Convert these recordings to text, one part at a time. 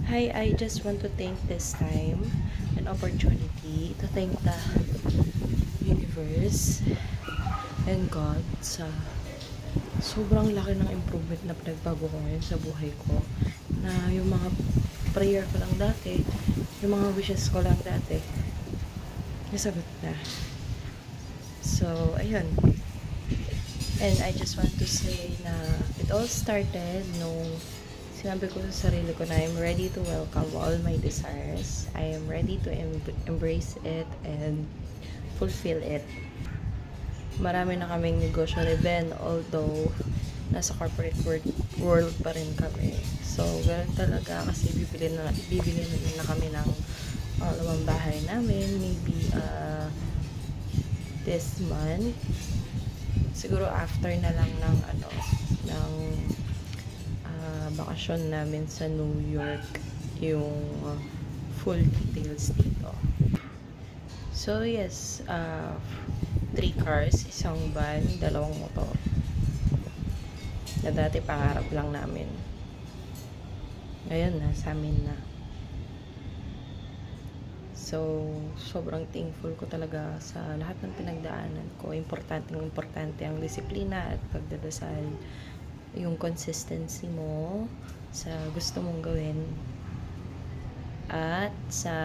Hi, I just want to take this time an opportunity to thank the universe and God sa sobrang laki ng improvement na pinagbago ko ngayon sa buhay ko. Na yung mga prayer ko lang dati, yung mga wishes ko lang dati, nasagot na. So, ayun. And I just want to say na it all started nung sinabi ko sa sarili ko na I'm ready to welcome all my desires. I am ready to embrace it and fulfill it. Marami na kaming negosyo ni Ben, although nasa corporate world pa rin kami. So, ganun talaga kasi bibili na kami ng pangalawang bahay namin. Maybe this month. Siguro after na lang ng bakasyon namin sa New York yung full details dito. So yes, 3 cars, isang van, 2 motor na dati pangarap lang namin, ngayon nasa amin na. So sobrang thankful ko talaga sa lahat ng pinagdaanan ko. Importante ang disiplina at pagdadasal, yung consistency mo sa gusto mong gawin, at sa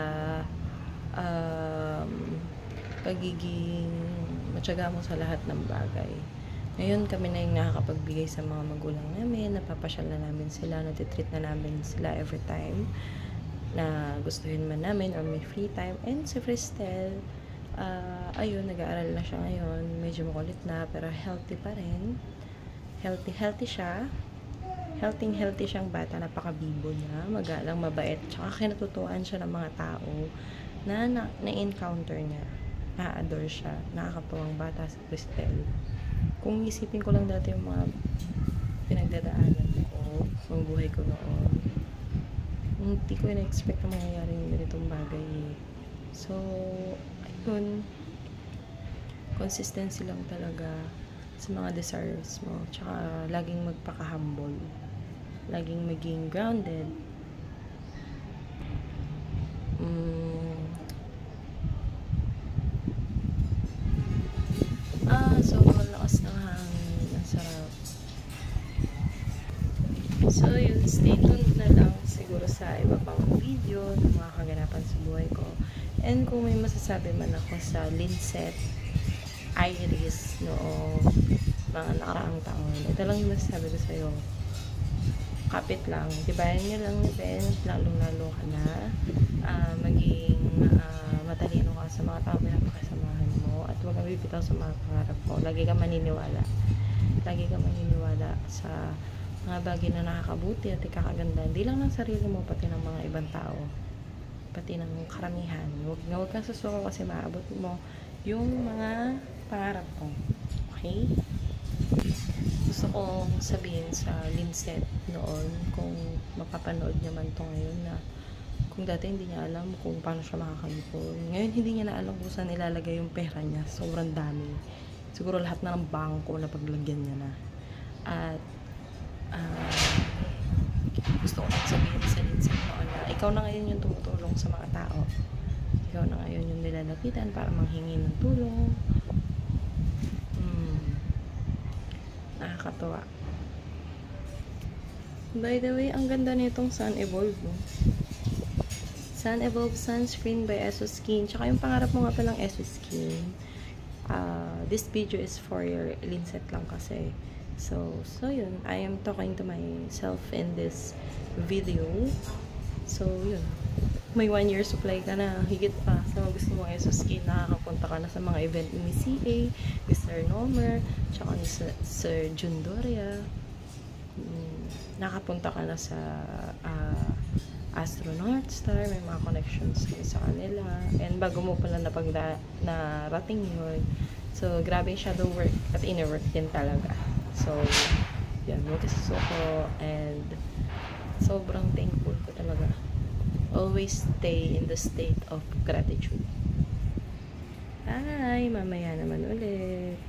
pagiging matyaga mo sa lahat ng bagay. Ngayon kami na yung nakakapagbigay sa mga magulang namin, napapasyal na namin sila, natitreat na namin sila every time na gustuhin man namin or may free time. And si Fristel, ayun, nag-aaral na siya ngayon, medyo makulit na pero healthy pa rin. Healthy siya. Healthy siyang bata. Napakabibo niya. Magalang, mabait. Tsaka kinatutuan siya ng mga tao na-encounter niya. Na-adore siya. Nakakatuwang bata si Cristel. Kung isipin ko lang dati yung mga pinagdadaanan ko, yung buhay ko noon, hindi ko na-expect na mangyayari yung ganitong bagay. So, ayun. Consistency lang talaga sa mga desires mo. Tsaka, laging magpaka-humble. Laging maging grounded. Sobrang lakas ng hangin. Ang sarap. So, yun. Stay tuned na lang siguro sa iba pang video ng mga kaganapan sa buhay ko. And kung may masasabi man ako sa Linset Iris noong mga nakaraang taon, ito lang yung masasabi ko sa'yo. Kapit lang, tibayan nyo lang ni Ben, lalong-lalo ka na, maging matalino ka sa mga tao pinapakasamahan mo, at huwag kang bibitaw sa mga pangarap mo. Lagi ka maniniwala sa mga bagay na nakakabuti at ikakaganda, hindi lang ng sarili mo, pati ng mga ibang tao, pati ng karamihan. Huwag kang susuko kasi maabot mo yung mga pangarap ko. Okay? Gusto kong sabihin sa Linset noon, kung mapapanood niya man to ngayon, na kung dati hindi niya alam kung paano siya makakaipon, ngayon hindi niya na alam kung saan ilalagay yung pera niya. Sobrang dami. Siguro lahat na ng bangko na paglagyan niya na. At gusto ko sabihin sa Linset noon na ikaw na ngayon yung tumutulong sa mga tao. Ikaw na ngayon yung nilalapitan para manghingi ng tulong. Nakakatuwa. By the way, ang ganda nitong Sun Evolve, no? Sun Evolve Sunscreen by Esso-Skin. Tsaka yung pangarap mo nga palang Esso-Skin. This video is for your Linset lang kasi. So yun. I am talking to myself in this video. So, yun. May 1 year supply ka na. Higit pa sa mga gusto mong Esso-Skin. Nakakapunta ka na sa mga event ni CA, Mr. Nomer, tsaka ni Sir Jun Doria. Nakapunta ka na sa Astronaut Star. May mga connections ka sa kanila. And bago mo pala narating yun. So, grabe yung shadow work at inner work din talaga. So, yan. Huwag kasi suko. And sobrang thankful ko talaga. Always stay in the state of gratitude. Bye! Mamaya naman ulit.